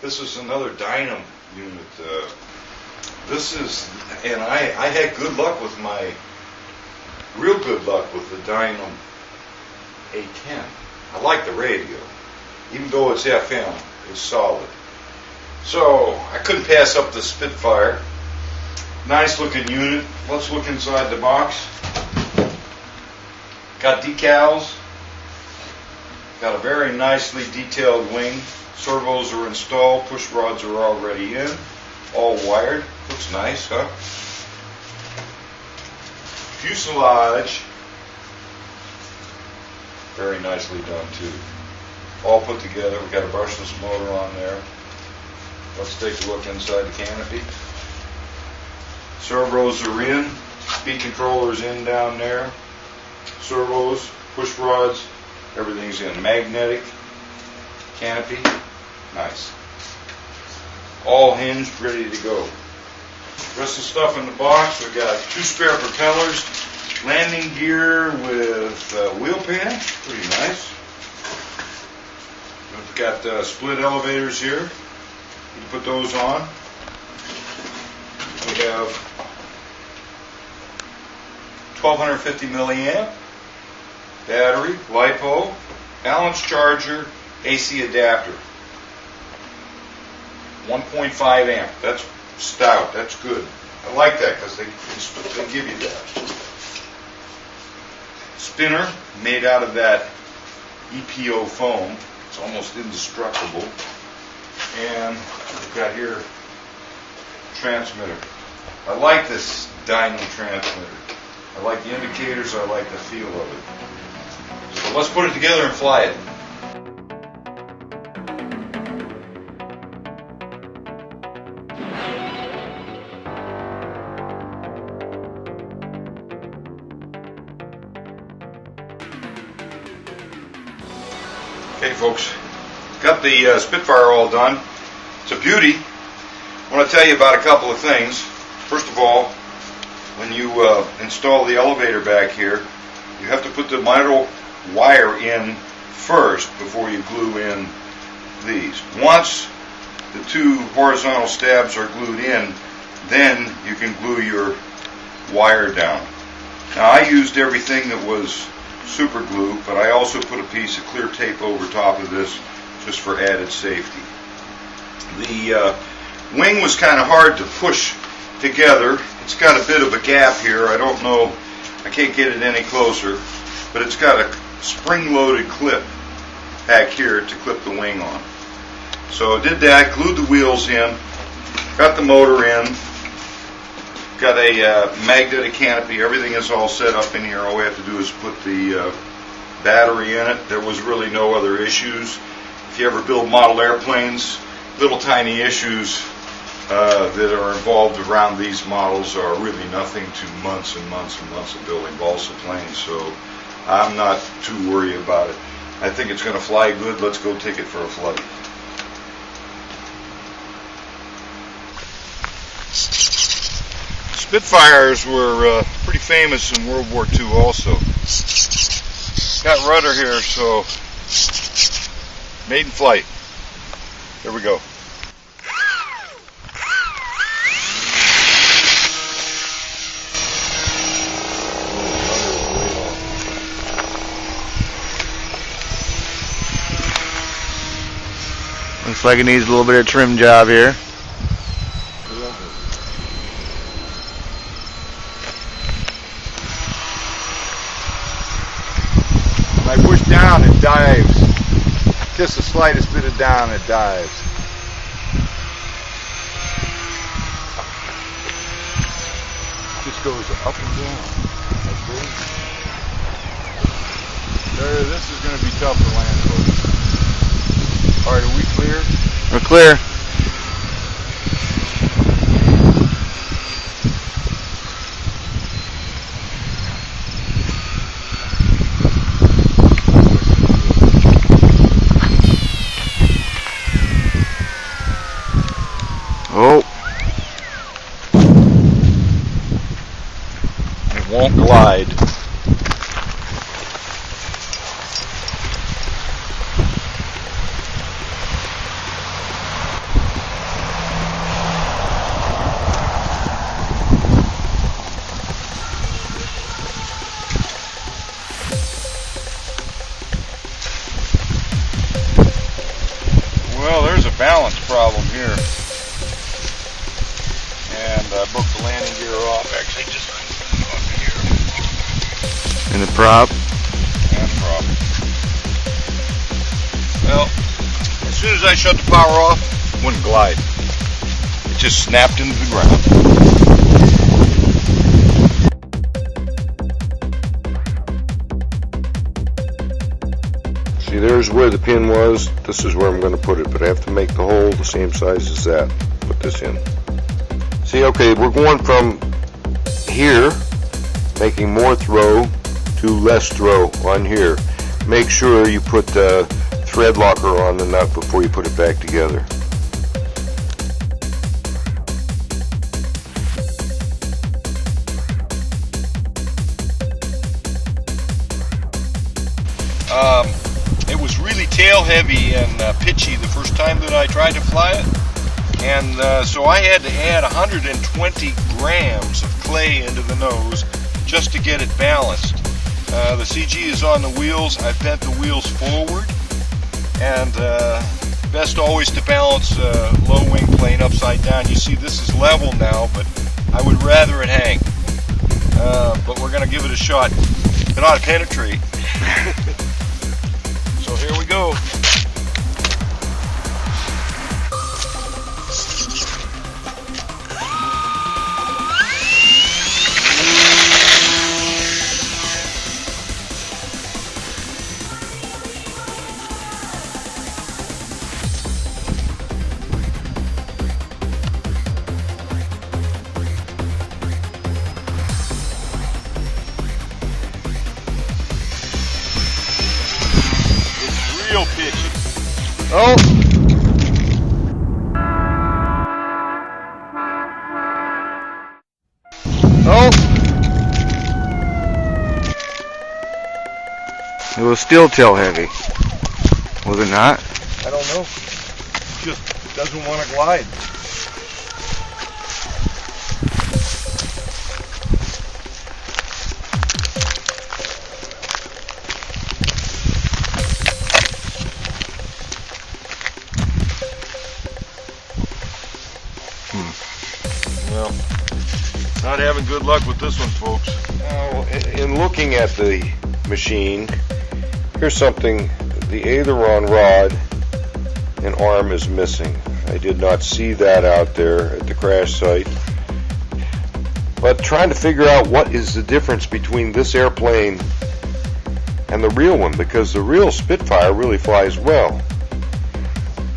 This is another Dynam unit. And I had good luck with real good luck with the Dynam A10. I like the radio. Even though it's FM, it's solid. So I couldn't pass up the Spitfire. Nice looking unit. Let's look inside the box. Got decals. Got a very nicely detailed wing. Servos are installed. Push rods are already in. All wired. Looks nice, huh? Fuselage. Very nicely done too. All put together. We've got a brushless motor on there. Let's take a look inside the canopy. Servos are in. Speed controller's in down there. Servos, push rods, everything's in. Magnetic canopy. Nice. All hinged, ready to go. Rest of the stuff in the box. We've got 2 spare propellers, landing gear with wheel pan. Pretty nice. We've got split elevators here. You can put those on. We have 1250 milliamp battery, LiPo, balance charger, AC adapter. 1.5 amp. That's stout. That's good. I like that because they give you that. Spinner made out of that EPO foam. It's almost indestructible. And we've got here transmitter. I like this Dynam transmitter. I like the indicators. I like the feel of it. So let's put it together and fly it. Okay, folks, got the Spitfire all done. It's a beauty. I want to tell you about a couple of things. First of all, when you install the elevator back here, you have to put the metal wire in first before you glue in these. Once the 2 horizontal stabs are glued in, then you can glue your wire down. Now, I used everything that was super glue, but I also put a piece of clear tape over top of this just for added safety. The wing was kind of hard to push together. It's got a bit of a gap here. I don't know, I can't get it any closer, but it's got a spring-loaded clip back here to clip the wing on. So I did that, glued the wheels in, got the motor in, got a magnetic canopy. Everything is all set up in here. All we have to do is put the battery in it. There was really no other issues. If you ever build model airplanes, little tiny issues that are involved around these models are really nothing to months and months and months of building balsa planes. So I'm not too worried about it. I think it's going to fly good. Let's go take it for a flight. Spitfires were pretty famous in World War II also. Got rudder here, so maiden flight. Here we go. Looks like it needs a little bit of trim job here. When I push down, it dives. Just the slightest bit of down, it dives. Just goes up and down. Like this. This is going to be tough to land, folks. All right, are we clear? We're clear. Oh. It won't glide. Well, there's a balance problem here. And I broke the landing gear off, actually just off here. And the prop. And prop. Well, as soon as I shut the power off, it wouldn't glide. It just snapped into the ground. See, there's where the pin was. This is where I'm going to put it, but I have to make the hole the same size as that. Put this in. See, okay, we're going from here, making more throw, to less throw on here. Make sure you put the thread locker on the nut before you put it back together. It was really tail heavy and pitchy the first time that I tried to fly it. And so I had to add 120 grams of clay into the nose just to get it balanced. The CG is on the wheels. I bent the wheels forward, and best always to balance low wing plane upside down. You see this is level now, but I would rather it hang. But we're going to give it a shot. It ought to penetrate. So here we go. Real pitchy. Oh. Oh. It was still tail heavy. Was it not? I don't know. It just doesn't want to glide. Well, not having good luck with this one, folks. Now, in looking at the machine, here's something. The aileron rod and arm is missing. I did not see that out there at the crash site. But trying to figure out what is the difference between this airplane and the real one, because the real Spitfire really flies well.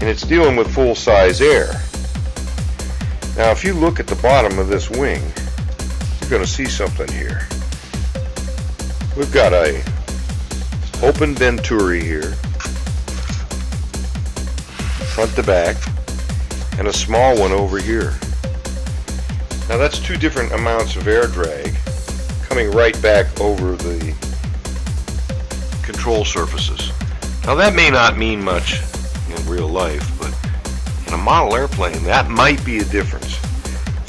And it's dealing with full-size air. Now, if you look at the bottom of this wing, you're going to see something here. We've got a open venturi here, front to back, and a small one over here. Now that's two different amounts of air drag coming right back over the control surfaces. Now that may not mean much in real life, but model airplane, that might be a difference.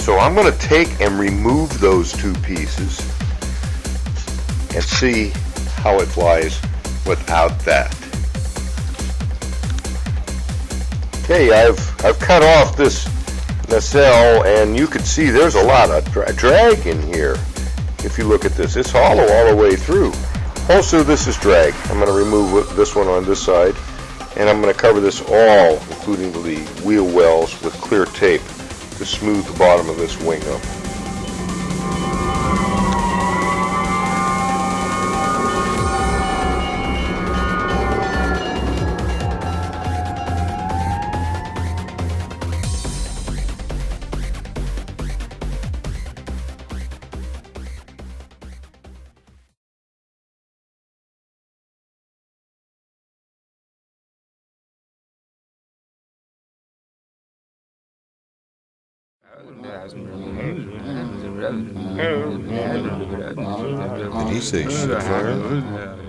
So I'm going to take and remove those two pieces and see how it flies without that. Okay, I've cut off this nacelle, and you can see there's a lot of drag in here. If you look at this, it's hollow all the way through. Also, this is drag. I'm going to remove this one on this side, and I'm going to cover this all, including the wheel wells, with clear tape to smooth the bottom of this wing up. Did he say Spitfire?